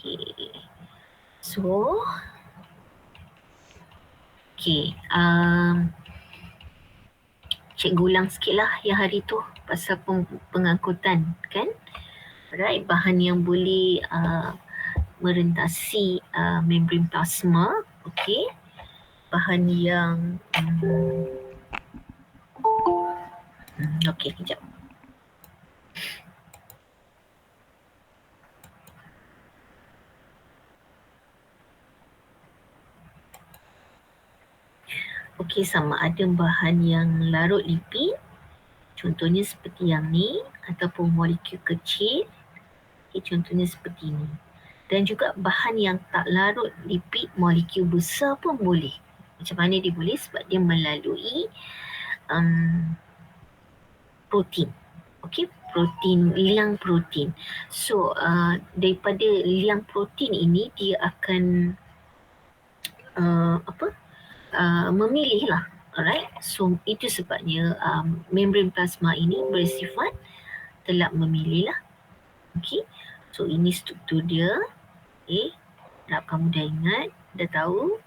Okay. So, cikgu ulang sikit lah yang hari tu pasal pengangkutan kan. Alright, bahan yang boleh merentasi membran plasma. Okay. Bahan yang okay, kejap. Okey, sama ada bahan yang larut lipid, contohnya seperti yang ni, ataupun molekul kecil, contohnya seperti ni. Dan juga bahan yang tak larut lipid, molekul besar pun boleh. Macam mana dia boleh? Sebab dia melalui protein. Okey, protein, liang protein. So, daripada liang protein ini, dia akan memilih lah. Alright, so itu sebabnya membran plasma ini bersifat telak memilih lah. Okay, so ini struktur dia. Okay, harap kamu dah ingat, dah tahu.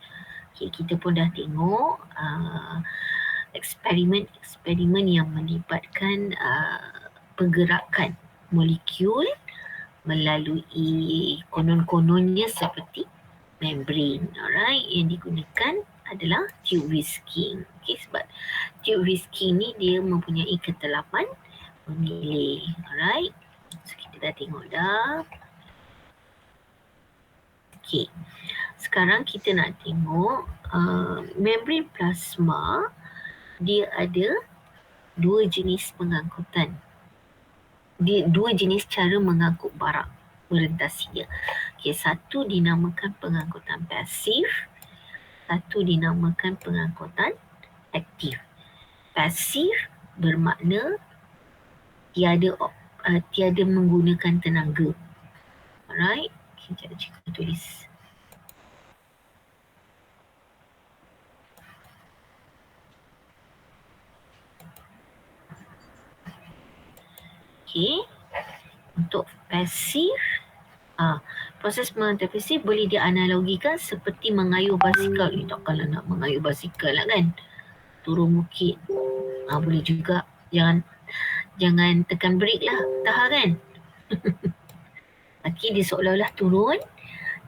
Okay, kita pun dah tengok eksperimen yang melibatkan pergerakan molekul melalui konon-kononnya seperti membran. Alright, yang digunakan adalah tube whisking. Okay, sebab tube whisking ni dia mempunyai ketelapan memilih. Alright, so kita dah tengok dah. Okay, sekarang kita nak tengok membran plasma. Dia ada dua jenis pengangkutan. Dia dua jenis cara mengangkut barang, merentasi dia. Okay, satu dinamakan pengangkutan pasif, satu dinamakan pengangkutan aktif. Pasif bermakna tiada menggunakan tenaga. Alright, kita cikgu tulis. Okay, untuk pasif, proses pengangkutan pasif boleh dianalogikan seperti mengayuh basikal. Takkanlah nak mengayuh basikal lah kan, turun bukit. Boleh juga, jangan tekan brake lah, tahan kan. Okay, dia seolah-olah turun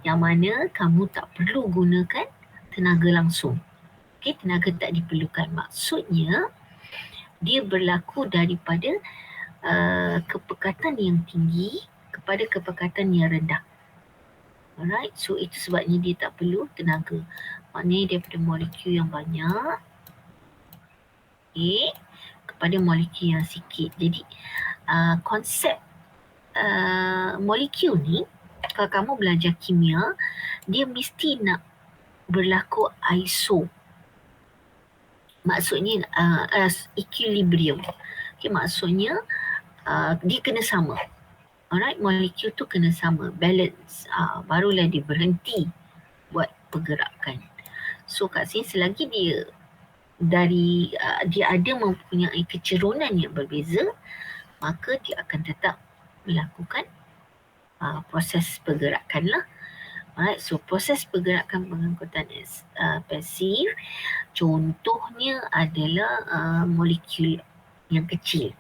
yang mana kamu tak perlu gunakan tenaga langsung. Okay, tenaga tak diperlukan. Maksudnya dia berlaku daripada kepekatan yang tinggi kepada kepekatan yang rendah. Alright, so itu sebabnya dia tak perlu tenaga. Maknanya daripada molekul yang banyak kepada molekul yang sikit. Jadi konsep molekul ni, kalau kamu belajar kimia, dia mesti nak berlaku iso. Maksudnya equilibrium. Okay, maksudnya dia kena sama. Alright, molekul tu kena sama, balance. Barulah dia berhenti buat pergerakan. So kat sini selagi dia ada mempunyai kecerunan yang berbeza, maka dia akan tetap melakukan proses pergerakan lah. Alright, so proses pergerakan pengangkutan pasif, contohnya adalah molekul yang kecil.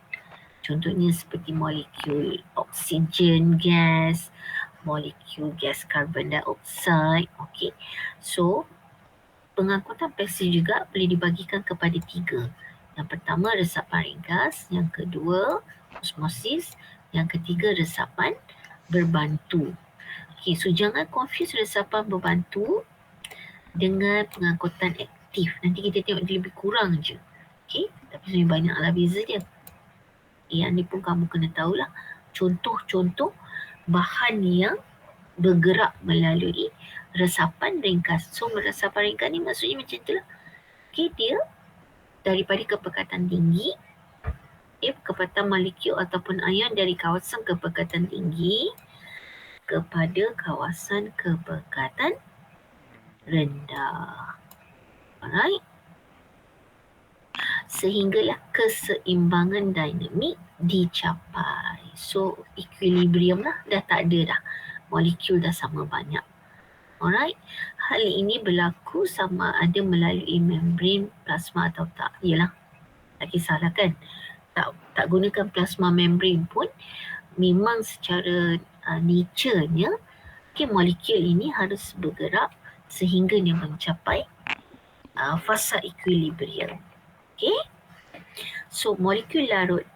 Contohnya seperti molekul oksigen gas, molekul gas karbon dioksida. Okay, so pengangkutan pasif juga boleh dibagikan kepada tiga. Yang pertama resapan ringkas, yang kedua osmosis, yang ketiga resapan berbantu. Okay, so jangan confuse resapan berbantu dengan pengangkutan aktif. Nanti kita tengok dia lebih kurang je. Okay, tapi sebenarnya banyaklah beza dia. Yang ni pun kamu kena tahulah contoh-contoh bahan yang bergerak melalui resapan ringkas. So resapan ringkas ni maksudnya macam itulah. Okay, dia daripada kepekatan tinggi, kepekatan molekul ataupun ion dari kawasan kepekatan tinggi kepada kawasan kepekatan rendah. Alright. Sehinggalah keseimbangan dinamik dicapai. So equilibrium lah, dah tak ada dah molekul dah sama banyak. Alright, hal ini berlaku sama ada melalui membran plasma atau tak. Yalah, tak kisahlah kan. Tak gunakan plasma membran pun memang secara nature-nya molekul ini harus bergerak sehingga dia mencapai fasa equilibrium. Okay. So molekul larut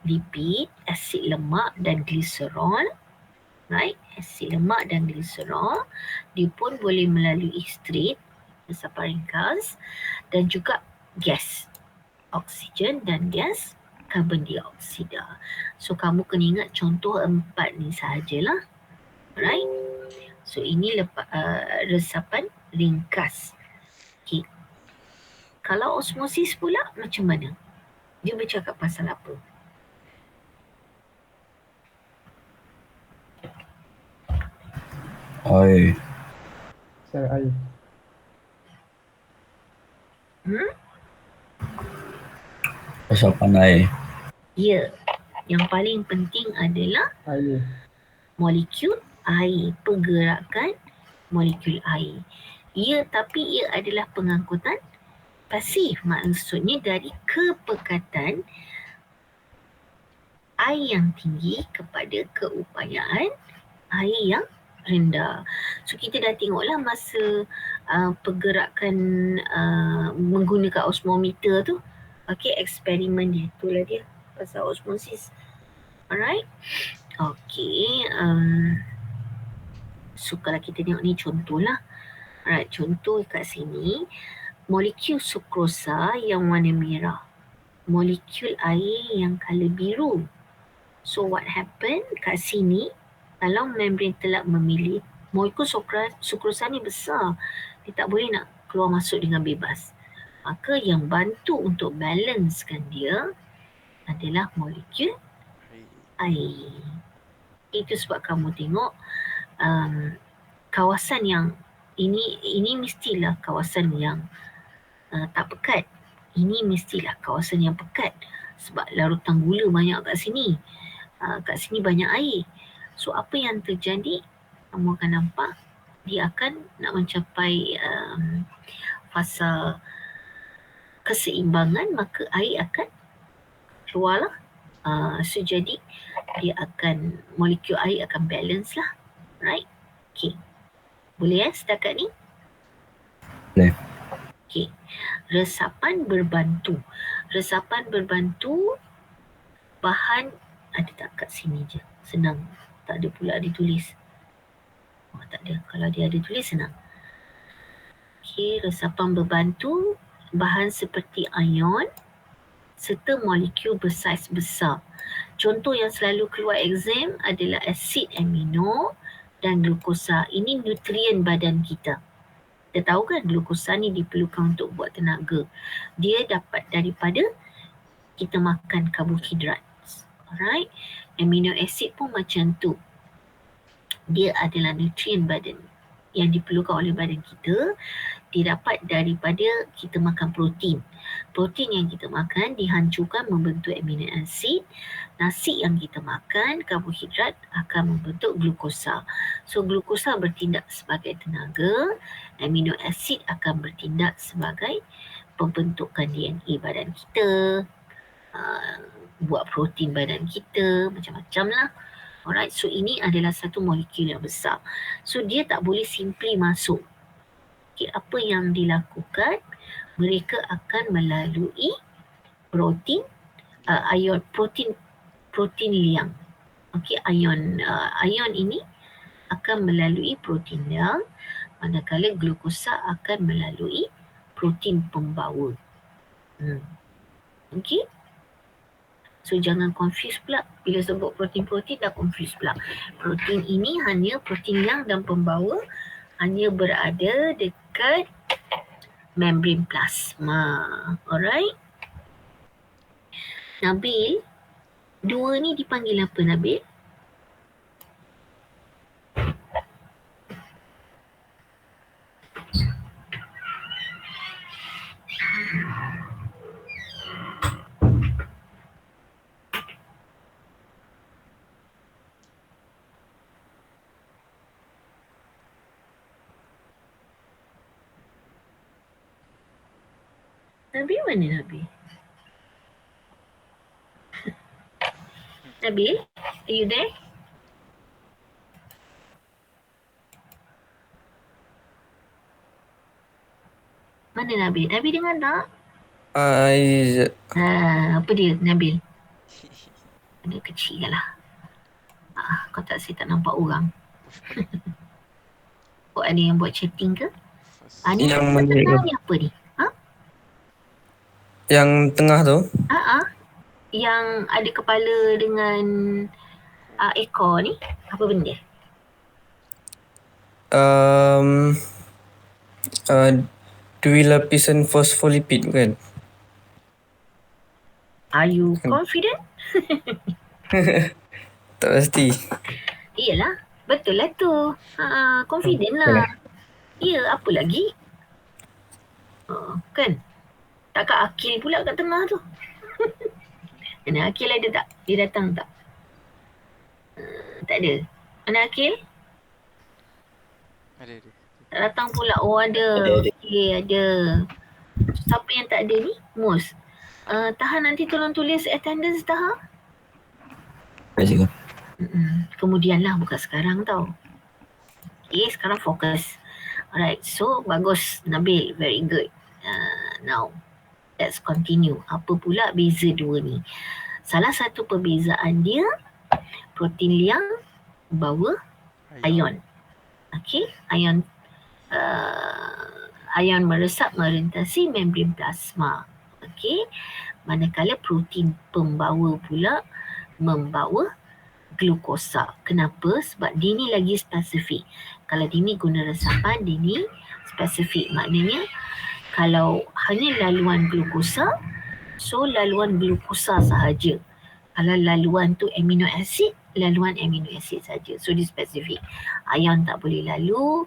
lipid, asid lemak dan gliserol, right? Asid lemak dan gliserol, dia pun boleh melalui straight, resapan ringkas, dan juga gas, oksigen dan gas karbon dioksida. So kamu kena ingat contoh 4 ni sahajalah. Right? So ini resapan ringkas. Okay. Kalau osmosis pula macam mana? Dia bercakap pasal apa? Air. Sel air. Resapan air. Ya. Yang paling penting adalah Air. molekul air, pergerakan molekul air. Ya, tapi ia adalah pengangkutan pasif. Maksudnya dari kepekatan air yang tinggi kepada keupayaan air yang rendah. So kita dah tengoklah masa pergerakan menggunakan osmometer tu. Okay, eksperimen dia. Itulah dia pasal osmosis. Alright. Okay. So kalau kita tengok ni contohlah. Alright, contoh kat sini. Molekul sukrosa yang warna merah. Molekul air yang color biru. So what happen kat sini, kalau membran telak memilih, molekul sukrosa ni besar. Dia tak boleh nak keluar masuk dengan bebas. Maka yang bantu untuk balancekan dia adalah molekul air. Itu sebab kamu tengok kawasan yang ini mestilah kawasan yang tak pekat. Ini mestilah kawasan yang pekat sebab larutan gula banyak kat sini. Kat sini banyak air. So apa yang terjadi, kamu akan nampak dia akan nak mencapai fasa keseimbangan, maka air akan keluarlah. So jadi dia akan, molekul air akan balance lah. Right? Okay. Boleh setakat ni? Boleh. Okay. Resapan berbantu. Resapan berbantu bahan ada tak kat sini je. Senang. Tak ada pula ditulis. Oh, tak ada. Kalau dia ada tulis senang. Okay, resapan berbantu bahan seperti ion serta molekul bersaiz besar. Contoh yang selalu keluar exam adalah asid amino dan glukosa. Ini nutrien badan kita. Kita tahu kan glukosa ni diperlukan untuk buat tenaga. Dia dapat daripada kita makan karbohidrat. Alright. Amino acid pun macam tu. Dia adalah nutrien badan yang diperlukan oleh badan kita. Dia dapat daripada kita makan protein. Protein yang kita makan dihancurkan membentuk amino acid. Nasi yang kita makan, karbohidrat, akan membentuk glukosa. So glukosa bertindak sebagai tenaga, amino acid akan bertindak sebagai pembentukan DNA badan kita, buat protein badan kita, macam-macam lah. Alright, so ini adalah satu molekul yang besar. So dia tak boleh simply masuk. Okay, apa yang dilakukan? Mereka akan melalui protein, ion, protein liang. Okay, ion ini akan melalui protein liang, manakala glukosa akan melalui protein pembawa. Okay. So jangan confuse pula. Bila sebut protein-protein dah confuse pula. Protein ini hanya protein liang dan pembawa hanya berada dekat membran plasma. Alright. Nabil, dua ni dipanggil apa Nabil? Nabil mana Nabil? Nabil, are you there? Mana Nabil? Nabil dengar tak? Apa dia Nabil? Dia kecil lah. Kau tak saya tak nampak orang. Kau ada yang buat chatting ke? Ni Yang yang mana tengah tu? ni apa ni? Yang tengah tu? Yang ada kepala dengan ekor ni. Apa benda? Dua lapisan fosfolipid kan? Are you confident? Tak pasti. Iyalah, betul lah tu. Confident lah. Ya, apa lagi? Kan? Takkan Akil pula kat tengah tu. Mana Akil ada tak? Dia datang tak? Tak ada. Mana Akil? Ada. Tak datang pula. Oh ada. Okey, ada. Siapa yang tak ada ni? Mus. Tahan nanti tolong tulis attendance dah. Baik cikgu. Kemudian lah, bukan sekarang tau. Okay, sekarang fokus. Alright, so bagus Nabil, very good. Now, let's continue. Apa pula beza dua ni? Salah satu perbezaan dia, protein liang bawa ion. Okay, ion meresap merentasi membran plasma. Okay, manakala protein pembawa pula membawa glukosa. Kenapa? Sebab dia ni lagi spesifik. Kalau dia ni guna resapan, dia ni spesifik. Maknanya kalau hanya laluan glukosa, so laluan glukosa sahaja. Kalau laluan tu amino acid, laluan amino acid saja. So dia spesifik. Ion tak boleh lalu.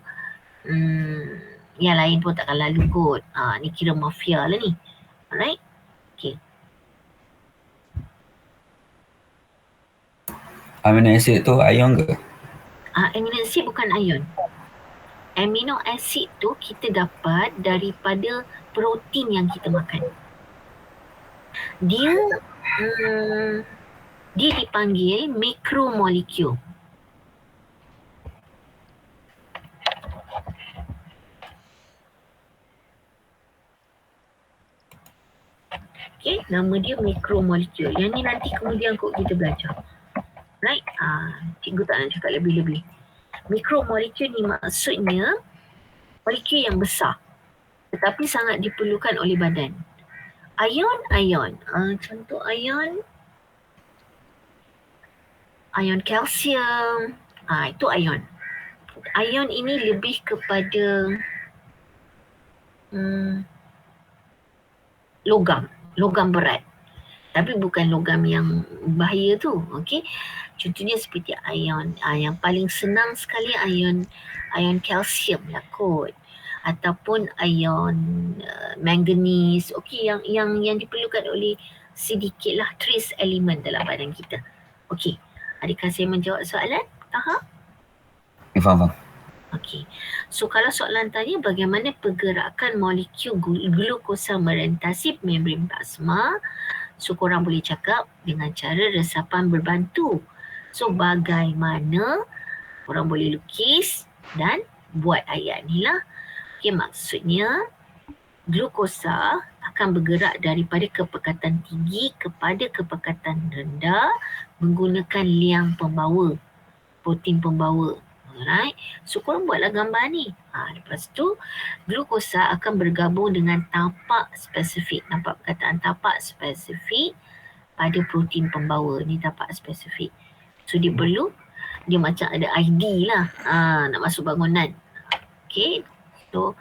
Yang lain pun takkan lalu kot. Ni kira mafia lah ni. Alright? Okay. Amino acid tu ion ke? Amino acid bukan ion. Amino acid tu kita dapat daripada protein yang kita makan. Dia dipanggil mikromolekul. Okay, nama dia mikromolekul. Yang ni nanti kemudian kot kita belajar. Right? Cikgu tak nak cakap lebih-lebih. Mikromolekul ni maksudnya molekul yang besar tetapi sangat diperlukan oleh badan. Ion. Contoh ion kalsium. Itu ion. Ion ini lebih kepada logam berat. Tapi bukan logam yang bahaya tu. Okay. Contohnya seperti ion. Yang paling senang sekali ion kalsium lah kot. Ataupun ion manganese. Okay, yang diperlukan oleh sedikit lah trace element dalam badan kita. Okay. Adakah saya menjawab soalan? Faham. Okay. So kalau soalan tanya bagaimana pergerakan molekul glukosa merentasi membran plasma, so korang boleh cakap dengan cara resapan berbantu. So bagaimana korang boleh lukis dan buat ayat ni lah. Okay, maksudnya glukosa akan bergerak daripada kepekatan tinggi kepada kepekatan rendah menggunakan liang pembawa, protein pembawa. Alright, so korang buatlah gambar ni. Lepas tu glukosa akan bergabung dengan tapak spesifik. Nampak perkataan tapak spesifik pada protein pembawa. Ni tapak spesifik. So dia perlu, dia macam ada ID lah. Nak masuk bangunan. Okay, so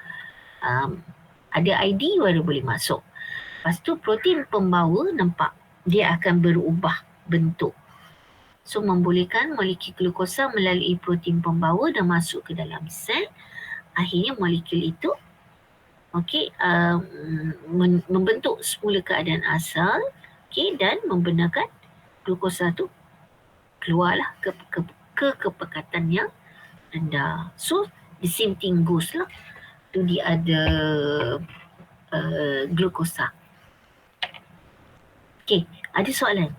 ada ID baru boleh masuk. Lepas tu protein pembawa nampak dia akan berubah bentuk. So membolehkan molekul glukosa melalui protein pembawa dan masuk ke dalam sel. Akhirnya molekul itu membentuk semula keadaan asal, dan membenarkan glukosa tu keluarlah ke kepekatan yang rendah. So the same thing goes lah. Tu dia ada glukosa. Okey, ada soalan?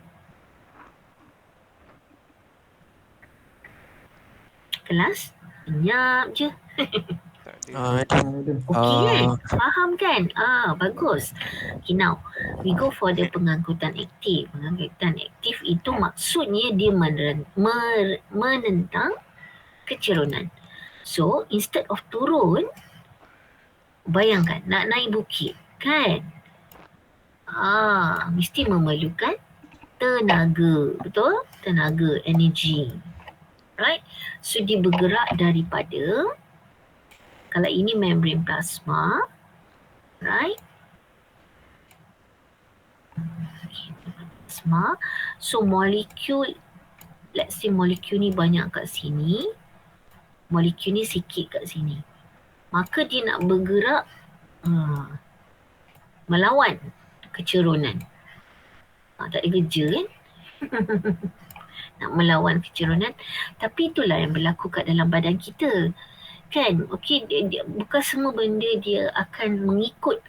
Kelas? Senyap je. Tak ada. Ada. Okey kan? Faham kan? Bagus. Okay, now we go for the pengangkutan aktif. Pengangkutan aktif itu maksudnya dia menentang kecerunan. So, instead of turun, bayangkan nak naik bukit, kan? Mesti memerlukan tenaga, betul? Tenaga, energy. Right? So, dia bergerak daripada, kalau ini membran plasma, right? Plasma. So, molekul, let's say molekul ni banyak kat sini, molekul ni sikit kat sini. Maka dia nak bergerak melawan kecerunan. Tak ada kerja kan? Nak melawan kecerunan. Tapi itulah yang berlaku kat dalam badan kita. Kan? Okey, dia, bukan semua benda dia akan mengikut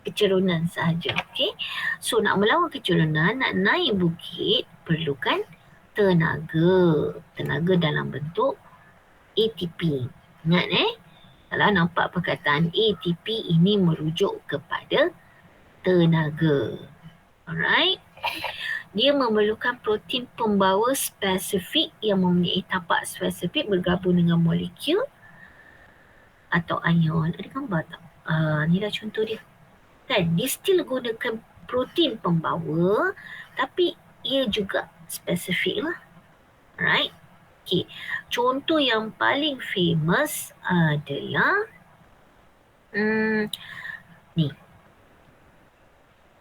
kecerunan sahaja. Okey. So nak melawan kecerunan, nak naik bukit, perlukan tenaga. Tenaga dalam bentuk ATP. Ingat kalau nampak perkataan ATP ini merujuk kepada tenaga. Alright. Dia memerlukan protein pembawa spesifik yang mempunyai tapak spesifik bergabung dengan molekul atau ion. Ada gambar tak? Ni dah contoh dia. Kan? Dia still gunakan protein pembawa tapi ia juga spesifik lah. Alright. Okay. Contoh yang paling famous adalah ni.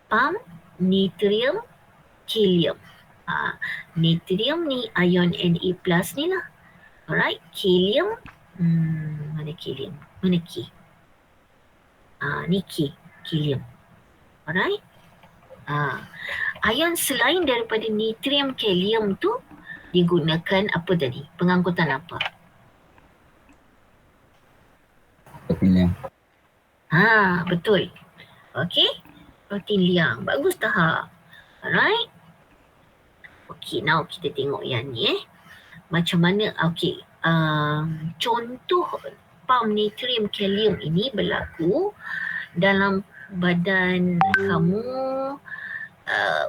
Pam, natrium, kalium. Natrium ni ion Na+ ni lah. Alright. Kalium, mana kalium? Mana K? Ni K, kalium. Alright. Ion selain daripada natrium, kalium tu digunakan apa tadi? Pengangkutan apa? Protein liang. Betul. Okey. Protein liang. Bagus tahap. Alright. Okey, now kita tengok yang ni Macam mana, okey. Contoh pam natrium kalium ini berlaku dalam badan kamu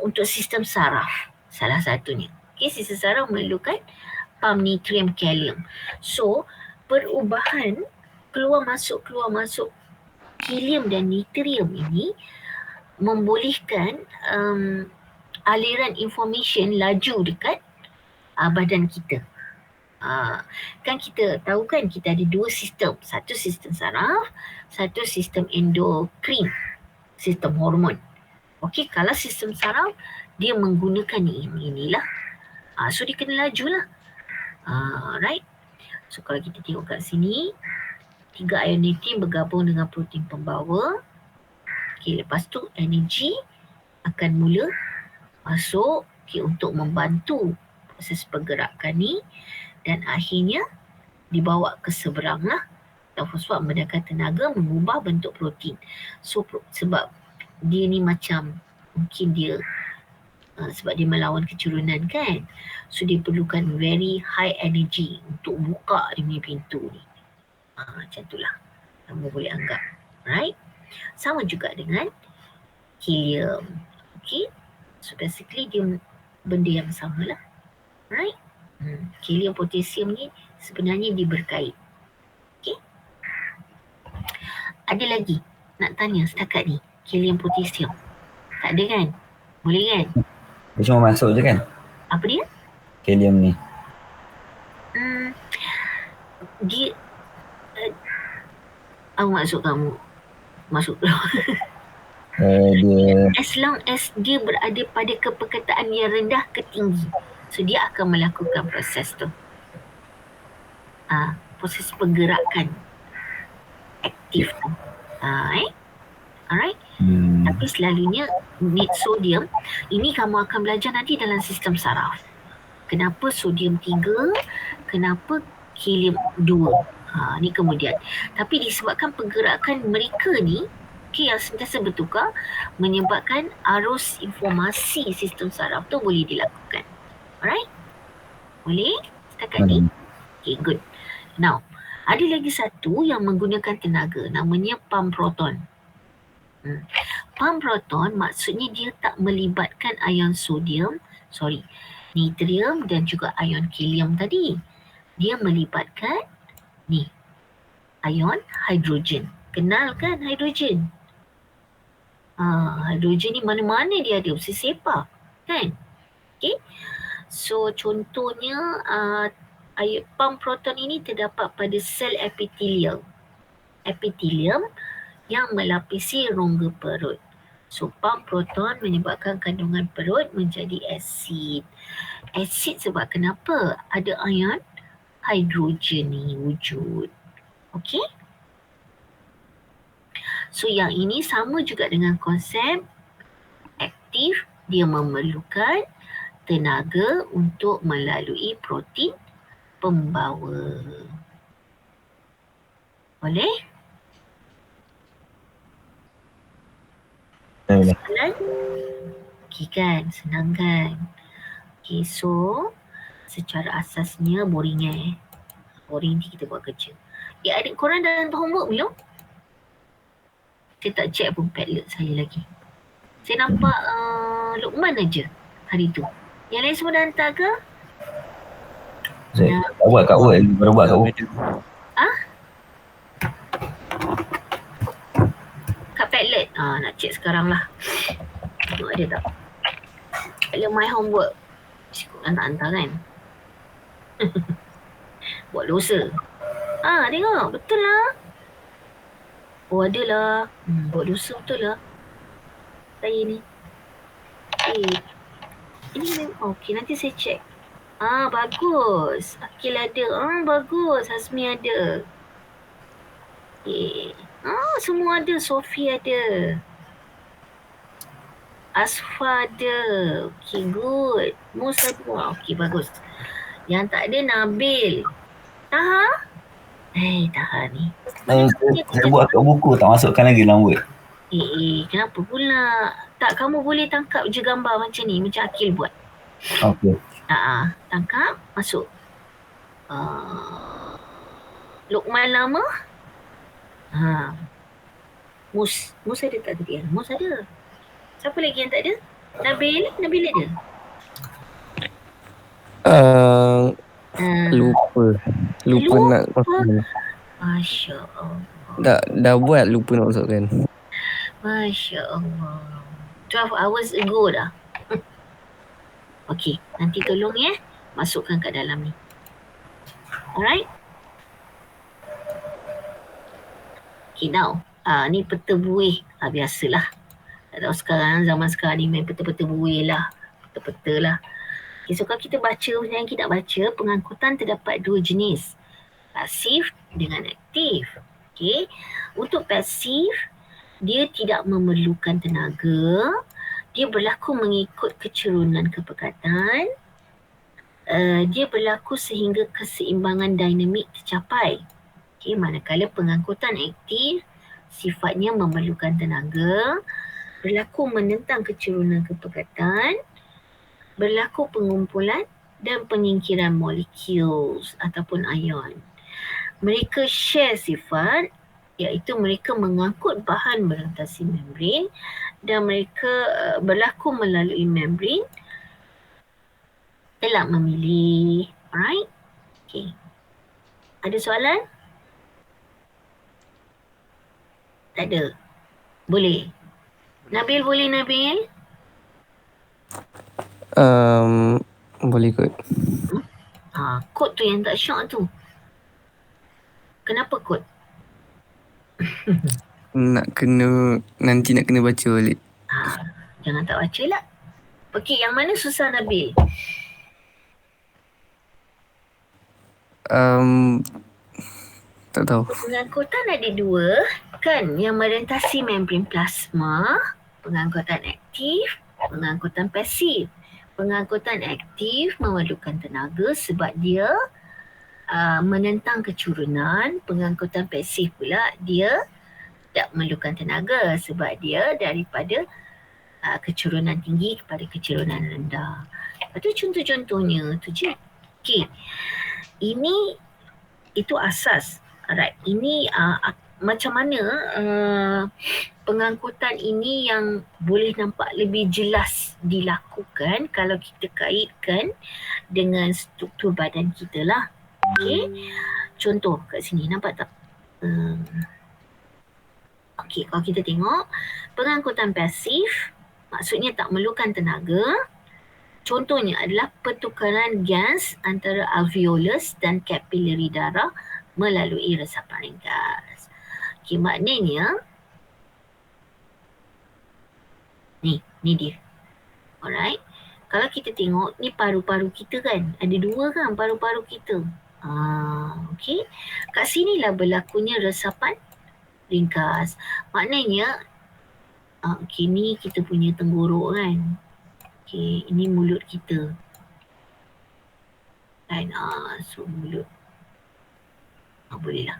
untuk sistem saraf. Salah satunya. Okey, sistem saraf memerlukan pam natrium kalium. So, perubahan keluar masuk kalium dan natrium ini membolehkan aliran information laju dekat badan kita. Kan kita tahu kan kita ada dua sistem. Satu sistem saraf, satu sistem endokrin, sistem hormon. Okey, kalau sistem saraf dia menggunakan inilah. So dia kena laju lah. Right. So kalau kita tengok kat sini, 3 ion natrium bergabung dengan protein pembawa. Okey, lepas tu energi akan mula masuk untuk membantu proses pergerakan ni dan akhirnya dibawa ke seberang lah. Dan fosfat menggunakan tenaga mengubah bentuk protein. So sebab dia ni macam mungkin dia sebab dia melawan kecerunan kan. So dia perlukan very high energy untuk buka dia punya pintu ni. Macam itulah kamu boleh anggap. Right? Sama juga dengan helium. Okay. So basically dia benda yang sama lah. Right? Helium potasium ni sebenarnya dia berkait. Okay. Ada lagi nak tanya setakat ni? Helium potasium. Tak ada kan? Boleh kan? Dia cuma masuk je kan? Apa dia? Kalium ni. Dia apa maksud kamu? Masuk Dia as long as dia berada pada kepekertaan yang rendah ke tinggi. So dia akan melakukan proses tu. Proses pergerakan aktif tu. Alright. Tapi selalunya need sodium. Ini kamu akan belajar nanti dalam sistem saraf. Kenapa sodium 3? Kenapa helium 2? Ni kemudian. Tapi disebabkan pergerakan mereka ni, yang sentiasa bertukar menyebabkan arus informasi sistem saraf tu boleh dilakukan. Alright? Boleh? Setakat ni? Okay, good. Now, ada lagi satu yang menggunakan tenaga, namanya pump proton. Pump proton maksudnya dia tak melibatkan ion natrium dan juga ion helium tadi. Dia melibatkan ni, ion hidrogen. Kenal kan hidrogen? Hidrogen ni mana-mana dia ada, sesepa kan? Okay. So contohnya pump proton ini terdapat pada sel epithelium yang melapisi rongga perut. So pump proton menyebabkan kandungan perut menjadi asid. Asid sebab kenapa? Ada ion hidrogen ni wujud. Okey? So yang ini sama juga dengan konsep aktif, dia memerlukan tenaga untuk melalui protein pembawa. Boleh? Soalan? Okey kan? Senang kan? Okey, so secara asasnya boring Boring nanti kita buat kerja. Adik korang dah hantar homework belum? Saya tak check pun Padlet saya lagi. Saya nampak Luqman aja hari tu. Yang lain semua dah hantar ke? Saya tak buat kat Word, baru buat kat Word. Kat Padlet. Nak check sekarang lah. Tengok ada tak? Padlet my homework. Sikut hantar-hantar kan? Buat dosa. Tengok. Betul lah. Oh, ada lah. Buat dosa betul lah. Saya ni. Ini okey, nanti saya check. Bagus. Akil ada. Bagus. Hazmi ada. Okey. Semua ada. Sofi ada. Asfa ada. Okey, good. Mus ada. Okey, bagus. Yang tak ada Nabil. Taha? Taha ni. Saya buat kat buku, tak masukkan lagi dalam Word. Kenapa pula? Tak, kamu boleh tangkap je gambar macam ni, macam Akil buat. Okey. Tangkap, masuk. Luqman lama. Mus ada tak tadi? Mus ada. Siapa lagi yang tak ada? Nabil ada? Lupa nak masukkan. Masya Allah. Dah buat, lupa nak masukkan. Masya Allah. 12 hours ago dah. Okey, nanti tolong masukkan kat dalam ni. Alright? Okay, now. Ni peta buih. Biasalah. Tak tahu zaman sekarang ni main peta-peta buih lah. Peta-peta lah. Okay, so kalau kita baca macam yang kita nak baca, pengangkutan terdapat dua jenis. Pasif dengan aktif. Okay. Untuk pasif, dia tidak memerlukan tenaga. Dia berlaku mengikut kecerunan kepekatan. Dia berlaku sehingga keseimbangan dinamik tercapai. Okay, manakala pengangkutan aktif sifatnya memerlukan tenaga, berlaku menentang kecerunan kepekatan, berlaku pengumpulan dan penyingkiran molekul ataupun ion. Mereka share sifat, iaitu mereka mengangkut bahan melintasi membran dan mereka berlaku melalui membran telah memilih. Alright? Okay. Ada soalan? Tak ada? Boleh? Nabil boleh, Nabil? Boleh kot. Kod tu yang tak syok tu. Kenapa kod? Nanti nak kena baca balik. Jangan tak baca lah. Okey, yang mana susah Nabil? Tak tahu. Pengangkutan ada dua kan, yang merentasi membran plasma, pengangkutan aktif, pengangkutan pasif. Pengangkutan aktif memerlukan tenaga sebab dia menentang kecerunan. Pengangkutan pasif pula dia tidak memerlukan tenaga sebab dia daripada kecurunan tinggi kepada kecurunan rendah. Lepas tu contoh-contohnya tu je. Okey. Ini itu asas. Alright. Ini macam mana pengangkutan ini yang boleh nampak lebih jelas dilakukan kalau kita kaitkan dengan struktur badan kita lah. Okey. Contoh kat sini nampak tak? Okey, kalau kita tengok pengangkutan pasif maksudnya tak memerlukan tenaga. Contohnya adalah pertukaran gas antara alveolus dan kapilari darah melalui resapan ringkas. Okey, maknanya ni dia. Alright. Kalau kita tengok ni paru-paru kita kan, ada dua kan paru-paru kita. Okey. Kat sinilah berlakunya resapan ringkas. Maknanya okey, ni kita punya tenggorok kan. Okey, ini mulut kita. Kan so mulut. Boleh lah.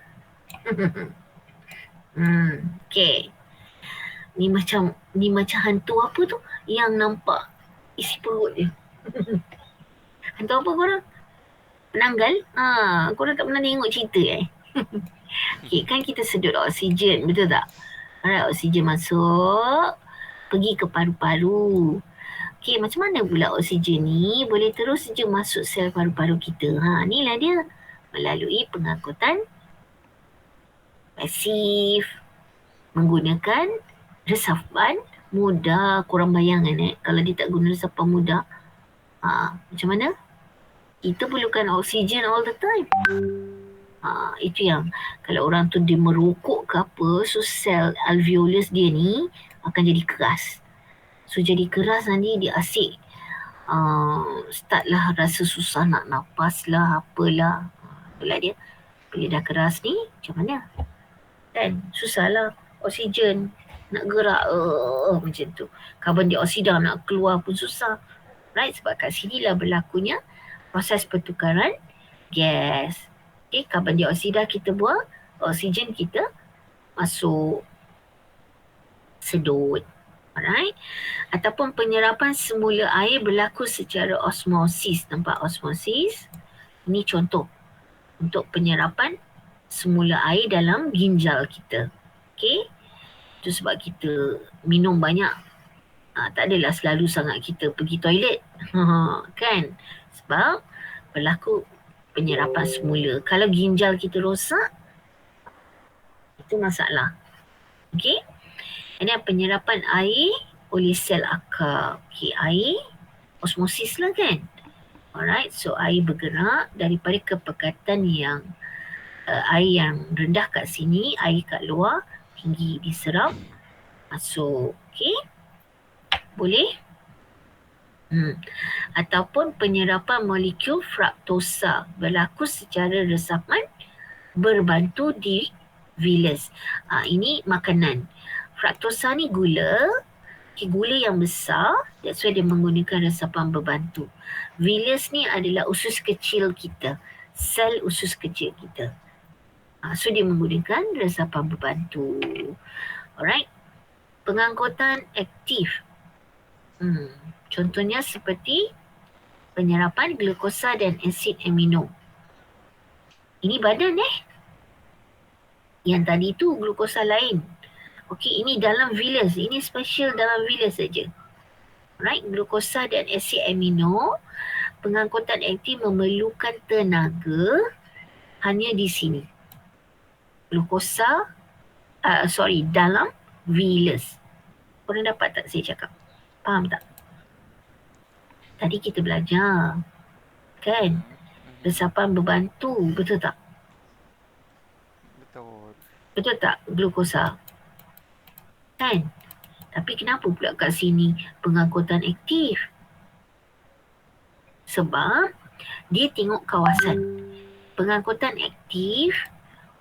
Okey. Ni macam hantu apa tu yang nampak isi perut dia. Hantu apa korang? Penanggal? Korang tak pernah tengok cerita Okay, kan kita sedut oksigen, betul tak? Alright, oksigen masuk, pergi ke paru-paru. Okay, macam mana pula oksigen ni boleh terus je masuk sel paru-paru kita? Inilah dia, melalui pengangkutan pasif, menggunakan resapan mudah. Korang bayangan kalau dia tak guna resapan mudah, macam mana? Kita perlukan oksigen all the time. Itu yang kalau orang tu dia merokok ke apa, so sel alveolus dia ni akan jadi keras. So jadi keras nanti dia asyik start lah rasa susah nak nafas lah, apalah. Itulah dia. Bila dah keras ni macam mana? Kan susah lah oksigen nak gerak macam tu. Karbon dioksida nak keluar pun susah. Right, sebab kat sinilah berlakunya proses pertukaran gas. Okay, karbon dioksida kita buang, oksigen kita masuk, sedut. Alright. Ataupun penyerapan semula air berlaku secara osmosis. Nampak osmosis? Ini contoh untuk penyerapan semula air dalam ginjal kita. Okay. Itu sebab kita minum banyak. Tak adalah selalu sangat kita pergi toilet. Kan? Sebab berlaku penyerapan semula. Kalau ginjal kita rosak, itu masalah. Okay. Ini penyerapan air oleh sel akar. Okay, air osmosis lah kan. Alright, so air bergerak daripada kepekatan yang air yang rendah kat sini, air kat luar, tinggi diserap, masuk. Okay. Boleh? Ataupun penyerapan molekul fruktosa berlaku secara resapan berbantu di vilus. Ini makanan. Fruktosa ni gula. Gula yang besar, that's why dia menggunakan resapan berbantu. Vilus ni adalah usus kecil kita, sel usus kecil kita. So dia menggunakan resapan berbantu. Alright. Pengangkutan aktif. Contohnya seperti penyerapan glukosa dan asid amino. Ini badan Yang tadi tu glukosa lain. Okey, ini dalam vilus. Ini special dalam vilus saja. Right, glukosa dan asid amino. Pengangkutan aktif memerlukan tenaga hanya di sini. Glukosa, dalam vilus. Korang dapat tak saya cakap? Faham tak? Tadi kita belajar. Kan? Resapan berbantu. Betul tak? Betul. Betul tak glukosa? Kan? Tapi kenapa pula kat sini pengangkutan aktif? Sebab dia tengok kawasan. Pengangkutan aktif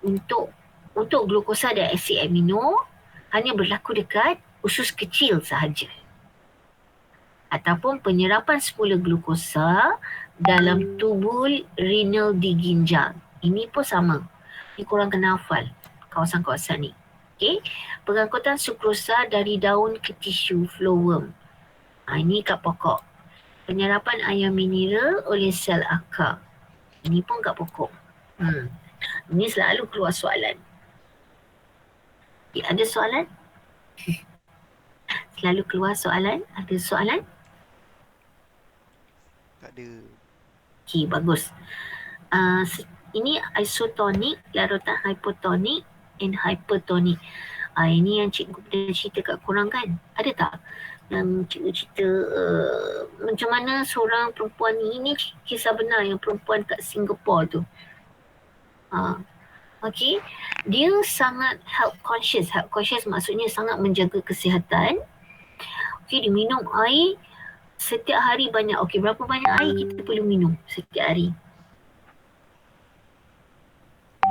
untuk glukosa dan asid amino hanya berlaku dekat usus kecil sahaja. Ataupun penyerapan semula glukosa dalam tubul renal di ginjal. Ini pun sama. Ini korang kena hafal kawasan-kawasan ni. Okey, pengangkutan sukrosa dari daun ke tisu flowem. Ini kat pokok. Penyerapan air mineral oleh sel akar. Ini pun kat pokok. Ini selalu keluar soalan. Ada soalan? Selalu keluar soalan? Ada soalan? Tak ada. Okey, bagus. Ini isotonik, larutan hypotonik and hypertonik. Ini yang cikgu dah cerita kat korang kan? Ada tak? Yang cikgu cerita macam mana seorang perempuan ini kisah benar yang perempuan kat Singapore tu. Okey, dia sangat health conscious. Health conscious maksudnya sangat menjaga kesihatan. Okey, dia minum air setiap hari banyak. Okey, berapa banyak air kita perlu minum setiap hari?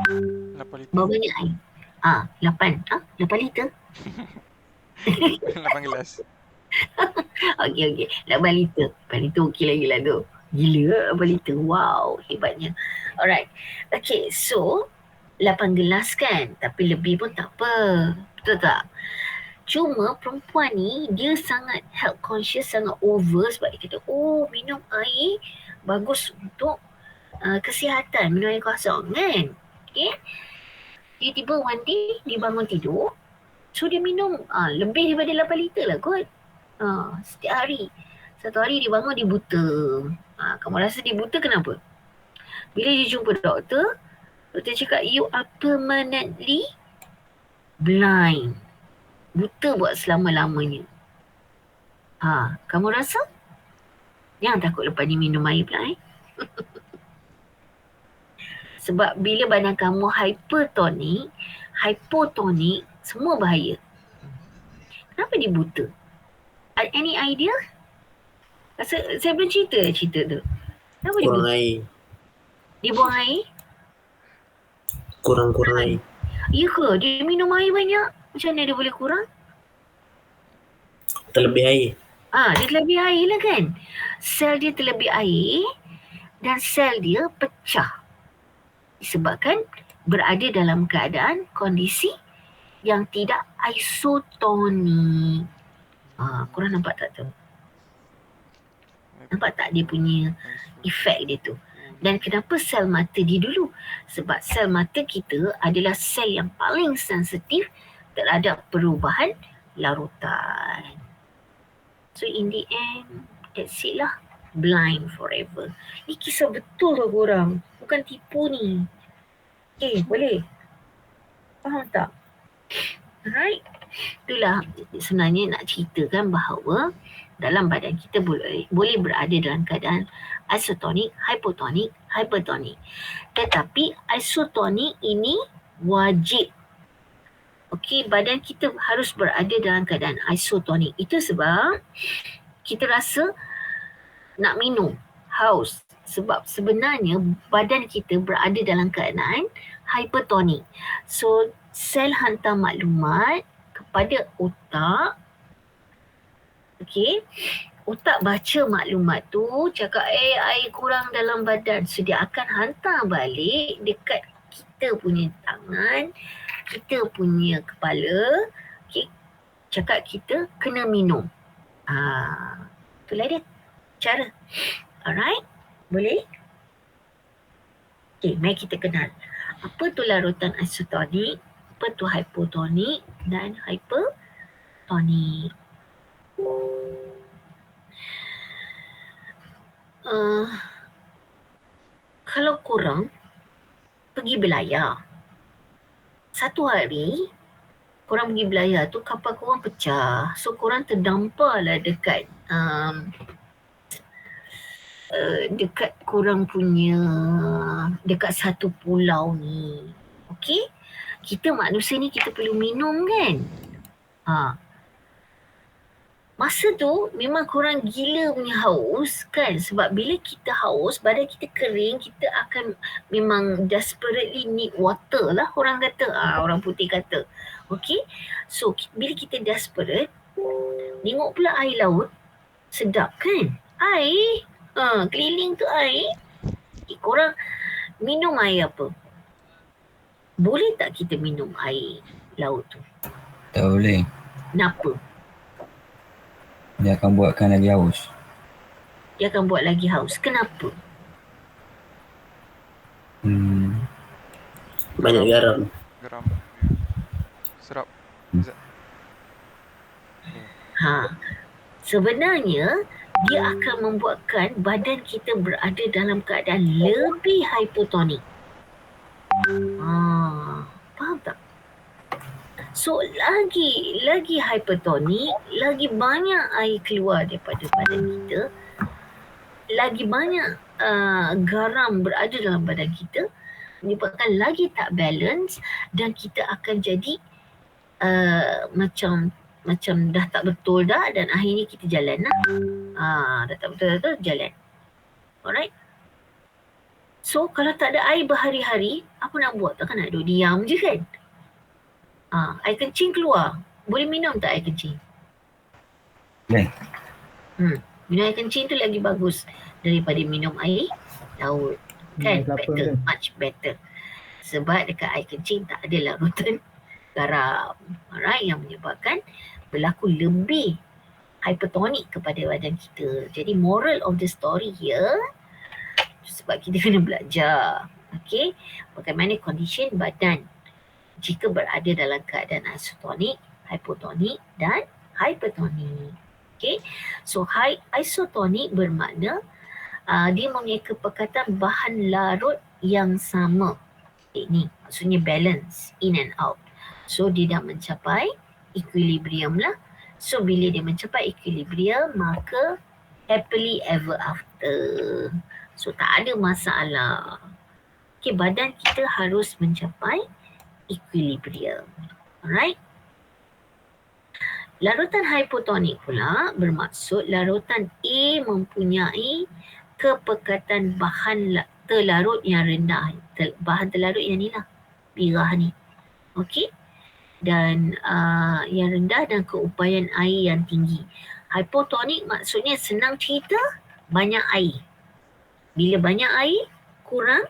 8 liter. Berapa banyak air? 8 liter? 8 gelas. Okey. 8 liter. 8 liter okey lagi lah tu. Gila 8 liter. Wow, hebatnya. Alright. Okay, so 8 gelas kan? Tapi lebih pun tak apa. Betul tak? Cuma perempuan ni dia sangat health conscious, sangat over sebab dia kata, minum air bagus untuk kesihatan. Minum air kosong kan? Okay. Tiba-tiba one day dia bangun tidur. So dia minum lebih daripada 8 liter lah kot. Setiap hari. Satu hari dia bangun dia buta. Kamu rasa dia buta kenapa? Bila dia jumpa doktor, doktor cakap you are permanently blind. Buta buat selama-lamanya. Kamu rasa? Jangan takut lepas ni minum air pula Sebab bila badan kamu hypertonik, hypotonik, semua bahaya. Kenapa dia buta? Any idea? Saya belum cerita tu. Kenapa dia Kurang buta? air. Dia buang air? Kurang air. Ya ke? Dia minum air banyak. Macam mana dia boleh kurang? Terlebih air. Dia terlebih air lah kan? Sel dia terlebih air dan sel dia pecah. Disebabkan berada dalam keadaan kondisi yang tidak isotonik. Korang nampak tak tu? Nampak tak dia punya efek dia tu? Dan kenapa sel mata dia dulu? Sebab sel mata kita adalah sel yang paling sensitif terhadap perubahan larutan. So in the end, that's it lah. Blind forever. Ni kisah betul lah korang. Bukan tipu ni. Okay, boleh? Faham tak? Alright. Itulah sebenarnya nak ceritakan bahawa dalam badan kita boleh berada dalam keadaan isotonik, hypotonik, hypertonik. Tetapi isotonik ini wajib. Okey, badan kita harus berada dalam keadaan isotonik. Itu sebab kita rasa nak minum, haus. Sebab sebenarnya badan kita berada dalam keadaan hypertonik. So, sel hantar maklumat kepada otak. Okey, otak baca maklumat tu, cakap air kurang dalam badan. So, dia akan hantar balik dekat kita punya tangan, kita punya kepala. Okey, cakap kita kena minum. Itulah dia cara. Alright, boleh? Okey, mari kita kenal. Apa tu larutan isotonik, apa tu hypotonik dan hypertonik. Kalau korang pergi belayar, satu hari korang pergi belayar tu kapal korang pecah. So korang terdampar lah dekat dekat korang punya, dekat satu pulau ni. Okey? Kita manusia ni kita perlu minum kan? Masa tu memang korang gila punya haus kan? Sebab bila kita haus, badan kita kering, kita akan memang desperately need water lah orang kata. Orang putih kata. Okey? So bila kita desperate, tengok pula air laut, sedap kan? Air, keliling tu air. Korang minum air apa? Boleh tak kita minum air laut tu? Tak boleh. Kenapa? Dia akan buatkan lagi haus. Dia akan buat lagi haus. Kenapa? Banyak garam. Geram. Serap. Zat. Sebenarnya dia akan membuatkan badan kita berada dalam keadaan lebih hypotonik. Faham tak? So lagi hypertonik, lagi banyak air keluar daripada badan kita, lagi banyak garam berada dalam badan kita, menyebabkan lagi tak balance dan kita akan jadi macam dah tak betul dah dan akhirnya kita jalan lah. Dah tak betul jalan. Alright. So kalau tak ada air berhari-hari, apa nak buat? Takkan nak duduk diam je kan? Air kencing keluar. Boleh minum tak air kencing? Boleh. Minum air kencing tu lagi bagus daripada minum air laut. Kan? Minum kelapa Better. kan? Much better. Sebab dekat air kencing tak ada larutan garam. Alright, yang menyebabkan berlaku lebih hypertonik kepada badan kita. Jadi moral of the story here, sebab kita kena belajar. Okay, bagaimana condition badan jika berada dalam keadaan isotonik, hypotonik dan hypertonik. Okay, so isotonik bermakna dia mempunyai kepekatan bahan larut yang sama. Ini maksudnya balance in and out. So dia dah mencapai equilibrium lah. So bila dia mencapai equilibrium, maka happily ever after. So tak ada masalah. Okay, badan kita harus mencapai equilibrium. Alright. Larutan hypotonik pula bermaksud larutan A mempunyai kepekatan bahan terlarut yang rendah. Bahan terlarut yang ni lah, birah ni. Okey. Dan yang rendah dan keupayaan air yang tinggi. Hypotonik maksudnya senang cerita, banyak air. Bila banyak air, kurang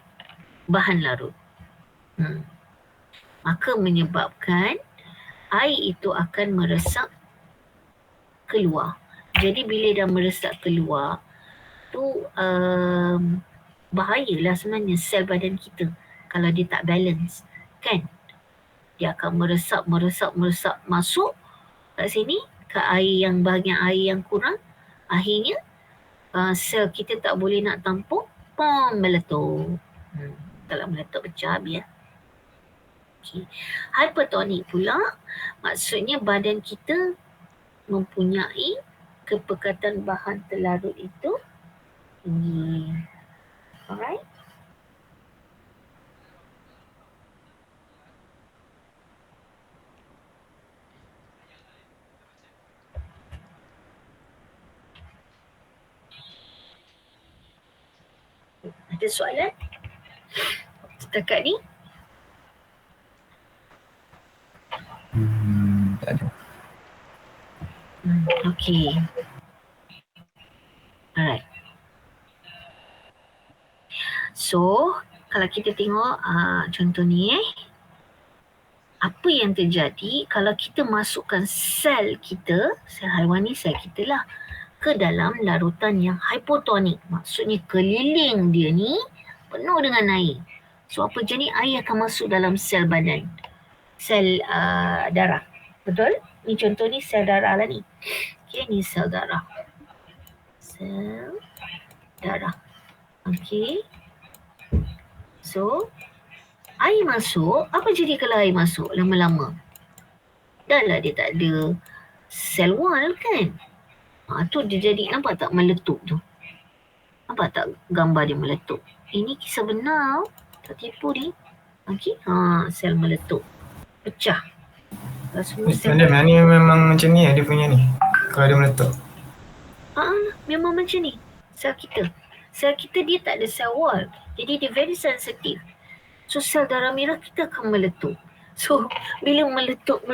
bahan larut. Maka menyebabkan air itu akan meresap keluar. Jadi bila dah meresap keluar, tu bahayalah sebenarnya sel badan kita kalau dia tak balance, kan? Dia akan meresap masuk kat sini, ke air yang bahagian air yang kurang. Akhirnya sel kita tak boleh nak tampung, meletup. Kalau meletup pecah habis. Okay. Hypertonik pula maksudnya badan kita mempunyai kepekatan bahan terlarut itu tinggi. Alright. Ada soalan setakat ni? Tak ada. Okay. Alright. So, kalau kita tengok contoh ni apa yang terjadi kalau kita masukkan sel kita, sel haiwan ni sel kita lah, ke dalam larutan yang hypotonik. Maksudnya keliling dia ni penuh dengan air. So apa jadi? Air akan masuk dalam sel badan. Sel darah. Betul? Ni contoh ni sel darah lah ni. Okay, ni sel darah. Sel darah. Okay. So, air masuk. Apa jadi kalau air masuk lama-lama? Dah lah dia tak ada sel wall kan? Tu dia jadi, nampak tak meletup tu? Nampak tak gambar dia meletup? Ini kisah benar. Tak tipu ni. Okay. Sel meletup. Pecah. Semua sel. Madam, ni memang macam ni dia punya ni. Kalau dia meletup. Memang macam ni. Sel kita. Sel kita dia tak ada sel wall. Jadi dia very sensitive. So sel darah merah kita akan meletup. So bila meletup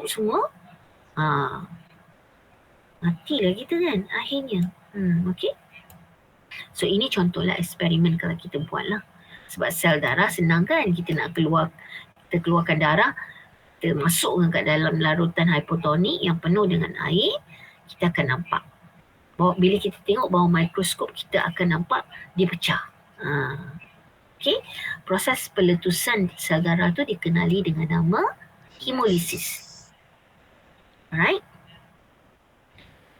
semua, matilah kita kan akhirnya. Okay. So ini contohlah eksperimen kalau kita buat lah. Sebab sel darah senang kan, kita nak keluarkan darah, kita masukkan kat dalam larutan hipotonik yang penuh dengan air, kita akan nampak. Bila kita tengok bawah mikroskop, kita akan nampak dia pecah. Okay. Proses peletusan sel darah tu dikenali dengan nama hemolisis. Alright.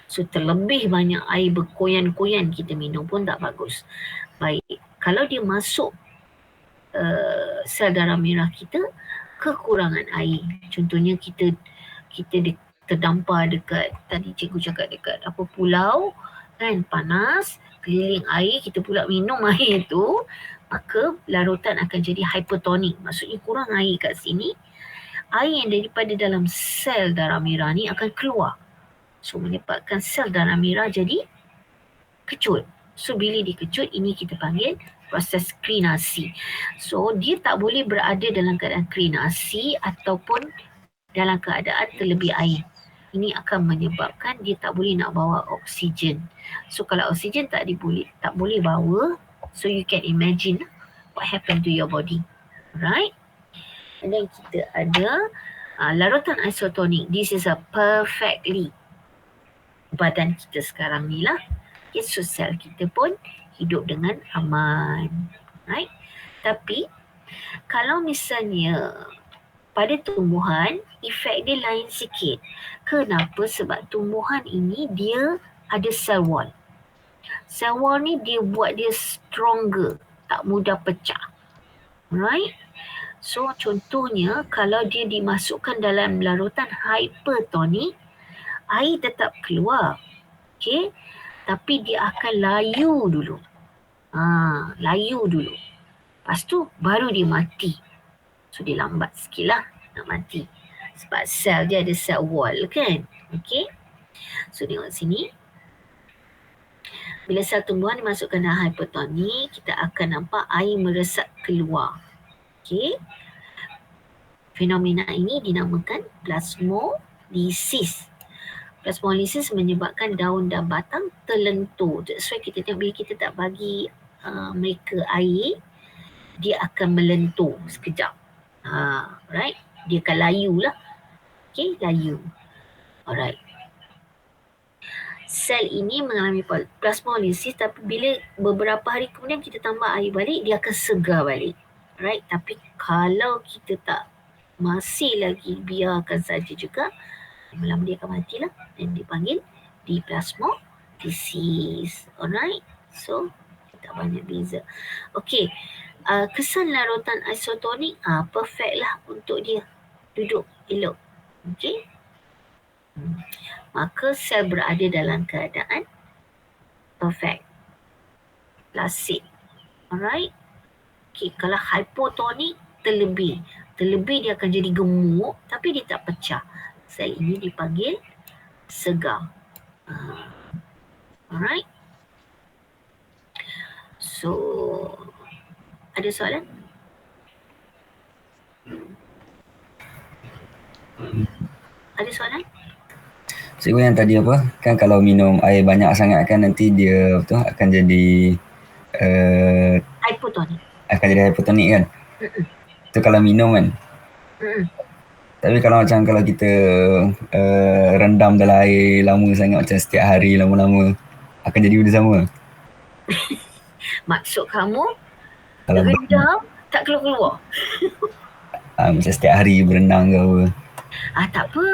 So terlebih banyak air berkoyan-koyan kita minum pun tak bagus. Baik, kalau dia masuk sel darah merah kita kekurangan air. Contohnya kita terdampar dekat, tadi cikgu cakap dekat pulau kan, panas, keliling air, kita pula minum air tu, maka larutan akan jadi hypertonik. Maksudnya kurang air kat sini. Air yang daripada dalam sel darah merah ni akan keluar. So menyebabkan sel darah merah jadi kecut. So bila dikecut, ini kita panggil proses krinasi. So dia tak boleh berada dalam keadaan krinasi ataupun dalam keadaan terlebih air. Ini akan menyebabkan dia tak boleh nak bawa oksigen. So kalau oksigen tak boleh bawa, so you can imagine what happened to your body. Right? And then kita ada larutan isotonik. This is a perfectly badan kita sekarang ni lah. Okay, so sel kita pun hidup dengan aman. Right? Tapi kalau misalnya pada tumbuhan, efek dia lain sikit. Kenapa? Sebab tumbuhan ini dia ada cell wall. Cell wall ni dia buat dia stronger, tak mudah pecah. Right? So contohnya kalau dia dimasukkan dalam larutan hypertonik, air tetap keluar. Okay? Tapi dia akan layu dulu. Layu dulu. Lepas tu baru dia mati. So dia lambat sikit lah nak mati. Sebab sel dia ada cell wall kan. Okay? So tengok sini. Bila sel tumbuhan dimasukkan dalam hypertonik, kita akan nampak air meresap keluar. Okay. Fenomena ini dinamakan plasmolisis. Plasmolisis menyebabkan daun dan batang terlentur. That's why kita tengok bila kita tak bagi mereka air, dia akan melentur sekejap. Right? Dia akan layu lah. Okay, layu. Alright. Sel ini mengalami plasmolisis, tapi bila beberapa hari kemudian kita tambah air balik, dia akan segar balik. Right? Tapi kalau kita tak masih lagi biarkan saja juga, lama-lama dia akan matilah dan dipanggil diplasmolisis. Alright? So, tak banyak beza. Okay. Kesan larutan isotonik perfect lah untuk dia duduk elok. Okay? Maka sel berada dalam keadaan perfect. Placid. Alright? Okay, kalau hypotonik terlebih. Terlebih dia akan jadi gemuk tapi dia tak pecah. Sel ini dipanggil segar. Alright? So, ada soalan? Ada soalan? Cikgu yang tadi apa? Kan kalau minum air banyak sangat kan nanti dia akan jadi Hypotonik. Akan jadi hypotonik kan? Itu kalau minum kan? Tapi kalau macam kalau kita rendam dalam air lama sangat macam setiap hari lama-lama akan jadi benda sama. Maksud kamu Kalau rendam tak keluar-keluar? macam setiap hari berenang ke apa. Tak apa.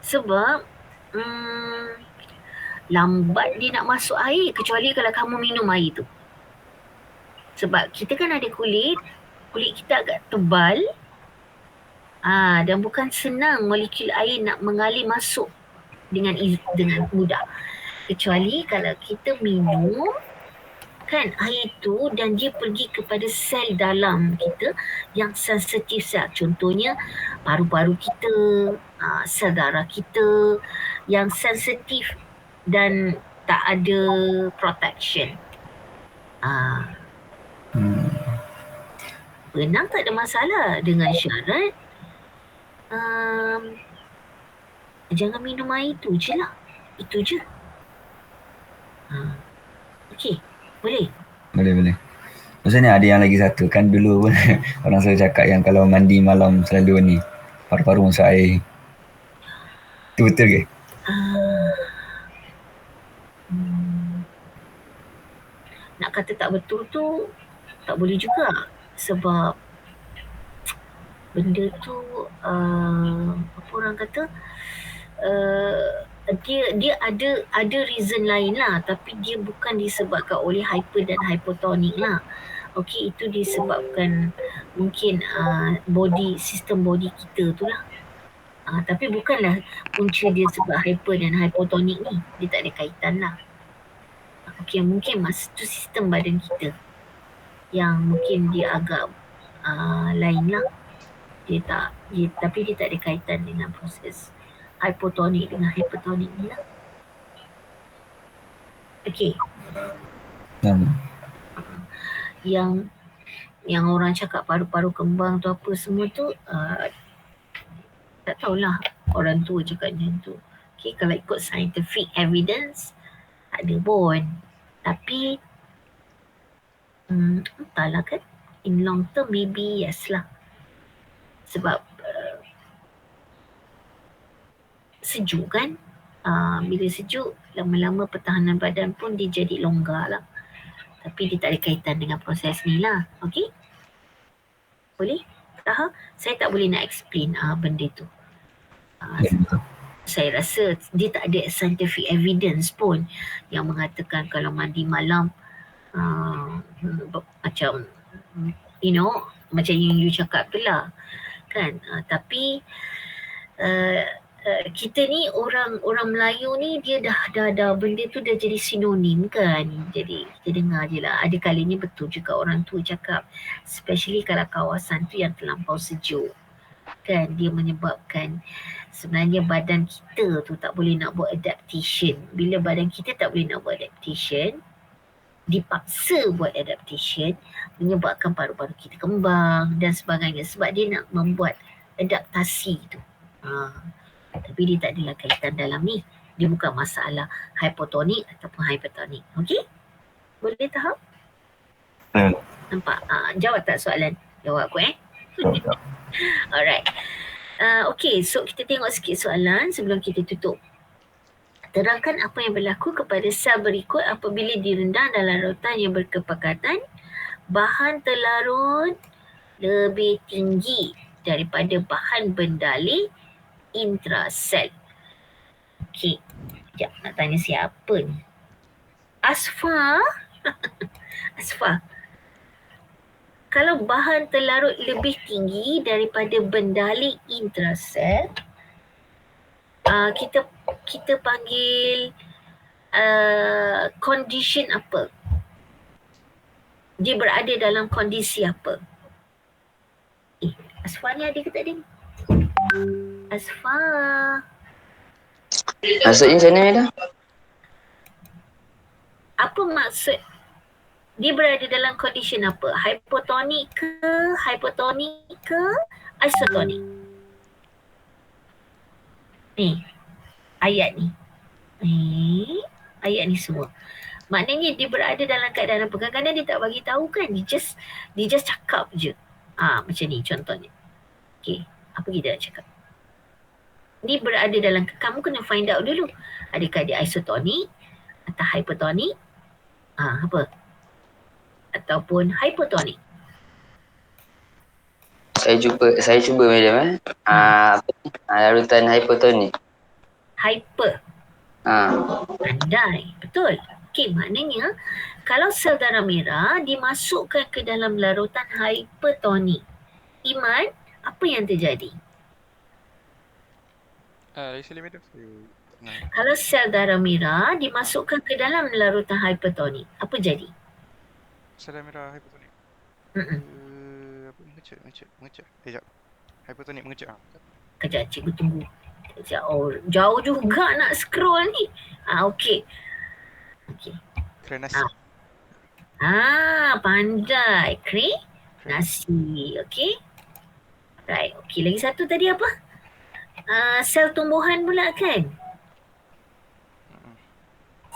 Sebab lambat dia nak masuk air kecuali kalau kamu minum air tu. Sebab kita kan ada kulit kita agak tebal. Dan bukan senang molekul air nak mengalir masuk dengan mudah. Kecuali kalau kita minum kan air tu dan dia pergi kepada sel dalam kita yang sensitif sel. Contohnya paru-paru kita, sel darah kita yang sensitif dan tak ada protection. Berenang tak ada masalah dengan syarat jangan minum air tu je lah. Itu je. Okey, boleh? Boleh. Maksudnya ada yang lagi satu kan dulu pun orang selalu cakap yang kalau mandi malam selalu ni paru-paru masuk air. Itu betul ke? Nak kata tak betul tu tak boleh juga, sebab benda tu apa orang kata, dia ada reason lain lah, tapi dia bukan disebabkan oleh hyper dan hypotonic lah. Okey, itu disebabkan mungkin sistem body kita tu lah. Tapi bukanlah punca dia sebab hyper dan hypotonic ni, dia tak ada kaitan lah. Okey, mungkin tu sistem badan kita yang mungkin dia agak lain lah. Tapi dia tak ada kaitan dengan proses hypotonic dengan hypertonic ni lah. Okey. Yang orang cakap paru-paru kembang tu apa semua tu, tak tahulah, orang tua cakap macam tu. Okay, kalau ikut scientific evidence tak ada pun, tapi entahlah kan, in long term maybe yes lah, sebab sejuk kan, bila sejuk lama-lama pertahanan badan pun dia jadi longgar lah, tapi dia tak ada kaitan dengan proses ni lah. Okay, boleh? Tahu? Saya tak boleh nak explain benda tu. Saya rasa dia tak ada scientific evidence pun yang mengatakan kalau mandi malam macam macam yang you cakap tu lah kan. Tapi kita ni orang Melayu ni dia dah benda tu dah jadi sinonim kan. Jadi kita dengar je lah. Ada kalinya betul juga orang tua cakap, especially kalau kawasan tu yang terlampau sejuk kan, dia menyebabkan sebenarnya badan kita tu tak boleh nak buat adaptation. Bila badan kita tak boleh nak buat adaptation, dipaksa buat adaptation, menyebabkan paru-paru kita kembang dan sebagainya, sebab dia nak membuat adaptasi tu. Tapi dia tak adalah kaitan dalam ni. Dia bukan masalah hypotonik ataupun hypertonik. Okey? Boleh tahu? Nampak? Jawab tak soalan? Jawab aku Alright. Okay, so kita tengok sikit soalan sebelum kita tutup. Terangkan apa yang berlaku kepada sel berikut apabila direndam dalam larutan yang berkepekatan. Bahan terlarut lebih tinggi daripada bahan bendali intrasel. Okay, sekejap nak tanya siapa ni? Asfa? Asfa, kalau bahan terlarut lebih tinggi daripada bendali intrasel, kita panggil condition apa? Dia berada dalam kondisi apa? Asfa ni ada ke tak ada? Asfa. Maksudnya macam mana dah? Apa maksud? Dia berada dalam condition apa? Hypotonik ke, hypotonik ke, isotonik? Ni, ayat ni. Ayat ni semua. Maknanya dia berada dalam keadaan apa? Kadang-kadang dia tak bagi tahu kan. Dia just cakap je. Macam ni contohnya. Okay, apa kita nak cakap? Ni berada dalam, kamu kena find out dulu. Adakah dia isotonik atau hypotonik? Apa? Ataupun hypotonik. Saya cuba madam larutan hypotonik. Hyper. Pandai. Betul. Okey, maknanya kalau sel darah merah dimasukkan ke dalam larutan hypertonik, Iman, apa yang terjadi? Sila madam, saya Kalau sel darah merah dimasukkan ke dalam larutan hypertonik, apa jadi? sel merah hypotonik. Apa mengecek. Sekejap. Hypotonik mengecek. Kejap, cikgu tunggu. Kejap. Oh, jauh juga nak scroll ni. Okey. Krenasi. Pandai. Nasi. Okey. Right. Okey, lagi satu tadi apa? Sel tumbuhan pula kan?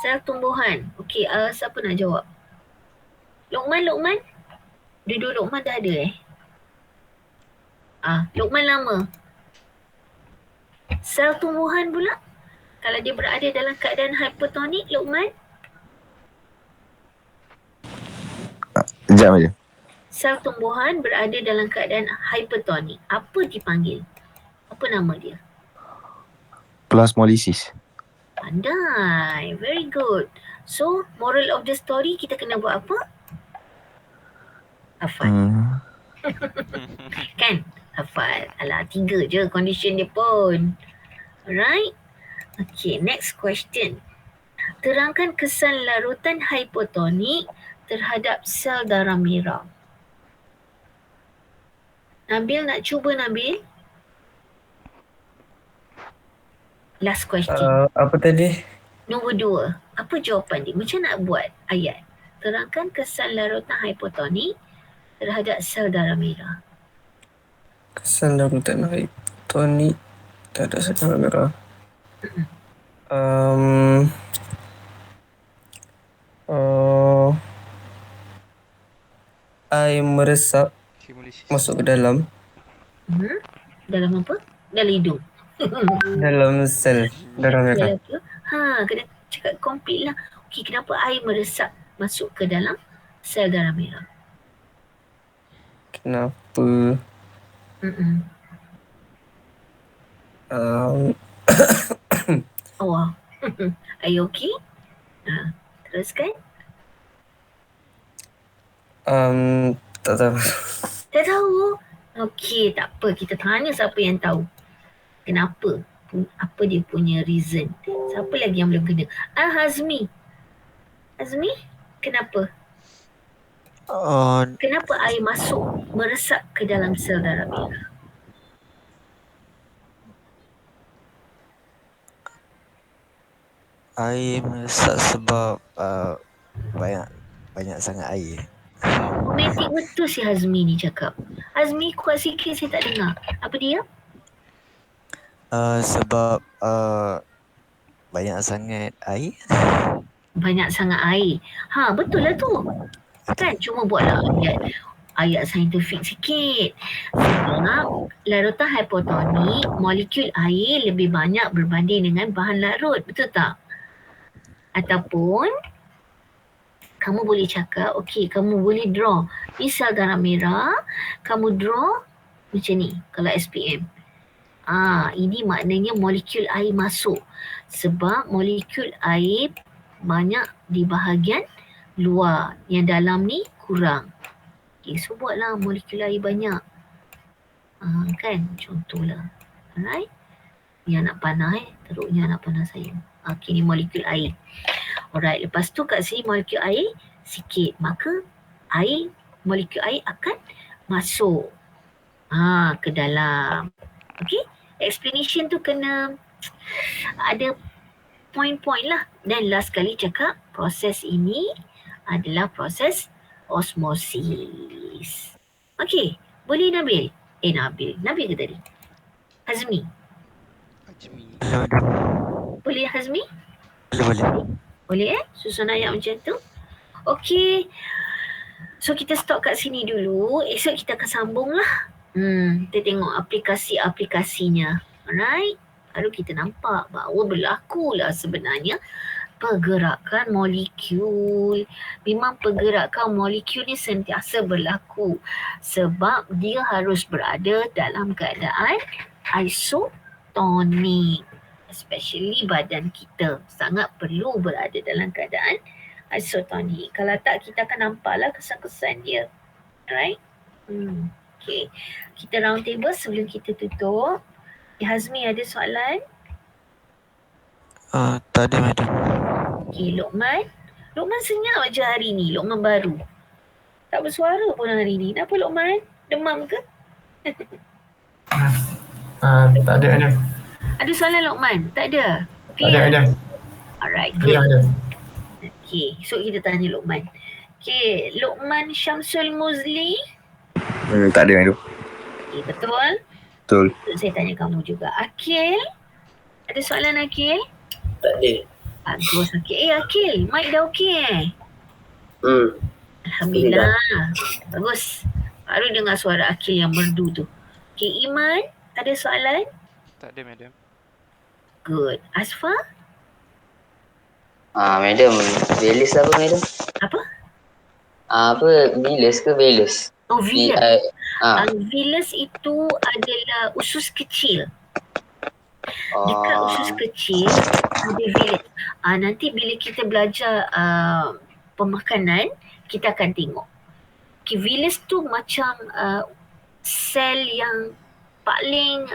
Sel tumbuhan. Okey, siapa nak jawab? Luqman? Dua-dua Luqman dah ada Luqman lama. Sel tumbuhan pula, kalau dia berada dalam keadaan hipertonik, Luqman, Sekejap je. sel tumbuhan berada dalam keadaan hipertonik, apa dipanggil? Apa nama dia? Plasmolisis. Pandai, very good. So, moral of the story, kita kena buat apa? Hafal. Kan? Hafal. Alah, 3 je condition dia pun. Alright. Okay, next question. Terangkan kesan larutan hipotonik terhadap sel darah merah. Nabil nak cuba, Nabil? Last question. Apa tadi? Nombor 2. Apa jawapan dia? Macam nak buat ayat? Terangkan kesan larutan hipotonik terhadap sel darah merah. Kesan larutan hipotonik terhadap sel darah merah. Air meresap Hemolysis. masuk ke dalam Dalam apa? Dalam hidung. dalam sel darah merah. Dalam tu. Kena cakap complete lah. Okey, kenapa air meresap masuk ke dalam sel darah merah? Kenapa Oh, wow. Are you okay? Teruskan. tak tahu. Tak tahu. Okey, tak apa. Kita tanya siapa yang tahu. Kenapa? Apa dia punya reason? Siapa lagi yang belum kena? Hazmi. Hazmi, kenapa? Kenapa air masuk meresap ke dalam sel darah merah? Air meresap sebab banyak sangat air. Romantik betul si Hazmi ni cakap. Hazmi kuat sikit, saya tak dengar. Apa dia? Sebab banyak sangat air. Banyak sangat air. Betul lah tu. Kan cuma buatlah ayat saintifik sikit. Sebab larutan hipotonik, molekul air lebih banyak berbanding dengan bahan larut. Betul tak? Ataupun kamu boleh cakap, okey, kamu boleh draw. Ni sel darah merah, kamu draw macam ni kalau SPM. Ini maknanya molekul air masuk. Sebab molekul air banyak di bahagian luar. Yang dalam ni kurang. Okay, so buatlah molekul air banyak. Kan? Contohlah. Alright? Ni anak panah teruknya anak panah saya. Okay, ni molekul air. Alright, lepas tu kat sini molekul air sikit. Maka molekul air akan masuk ke dalam. Okay? Explanation tu kena ada point-point lah. Dan last kali cakap proses ini adalah proses osmosis. Okay, boleh Nabil? Nabil ke tadi? Hazmi? Boleh Hazmi? Boleh susun ayat macam tu? Okay. So kita stop kat sini dulu. Esok kita akan sambung lah. Kita tengok aplikasi-aplikasinya. Alright? Baru kita nampak bahawa berlakulah sebenarnya pergerakan molekul. Memang pergerakan molekul ni sentiasa berlaku. Sebab dia harus berada dalam keadaan isotonik. Especially badan kita. Sangat perlu berada dalam keadaan isotonik. Kalau tak, kita akan nampaklah kesan-kesan dia. Alright? Okay. Kita round table sebelum kita tutup. Hazmi ada soalan? Tak ada, madam. Okay, Luqman. Luqman senyap je hari ni. Luqman baru. Tak bersuara pun hari ni. Kenapa Luqman? Demam ke? Tak ada, madam. Ada soalan Luqman? Tak ada? Tak ada, madam. Alright, Clear, good. madam. Okay, so kita tanya Luqman. Okay, Luqman Syamsul Muzli. Tak ada, madam. Okay, betul? Betul. Saya tanya kamu juga. Akil? Ada soalan Akil? Tak ada. Bagus Akil. Akil, mic dah okey Alhamdulillah. Bagus. Baru dengar suara Akil yang merdu tu. Okay, Iman, ada soalan? Tak ada, madam. Good. Asfa? Madam, Velis apa madam? Apa? Velis ke Velis? Oh, villus. Ah. Villus itu adalah usus kecil. Dekat usus kecil ada villus. Nanti bila kita belajar pemakanan, kita akan tengok. Okay, villus tu macam sel yang paling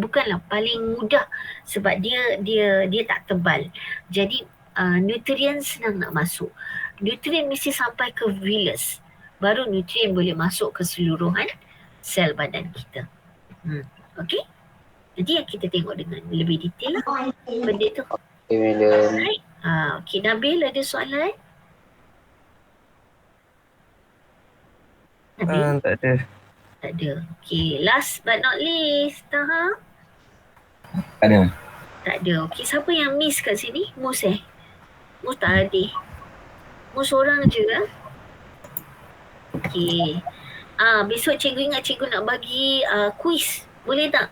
bukanlah paling mudah sebab dia tak tebal. Jadi nutrien senang nak masuk. Nutrien mesti sampai ke villus. Baru nutrien boleh masuk ke seluruhan sel badan kita. Okey? Jadi yang kita tengok dengan lebih detail lah benda tu. Okay, madam. Alright. Okey, Nabil ada soalan? Nabil? Tak ada. Tak ada. Okey, last but not least, Taha? Ada. Tak ada. Okey, siapa yang miss kat sini? Mus Mus tak ada. Mus seorang je lah. Okey. Besok cikgu ingat cikgu nak bagi kuis. Boleh tak?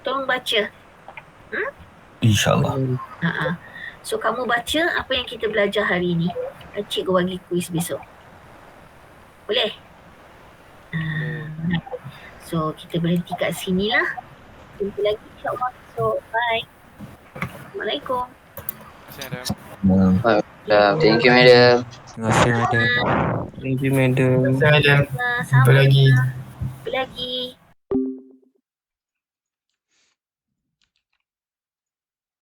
Tolong baca. InsyaAllah. So kamu baca apa yang kita belajar hari ni. Cikgu bagi kuis besok. Boleh? So kita berhenti kat sini lah. Jumpa lagi insyaAllah besok. Bye. Assalamualaikum. Terima kasih madam. Thank you madam. Terima kasih, madam. Thank you, madam. Terima kasih madam. Jumpa Sama. lagi. Jumpa lagi.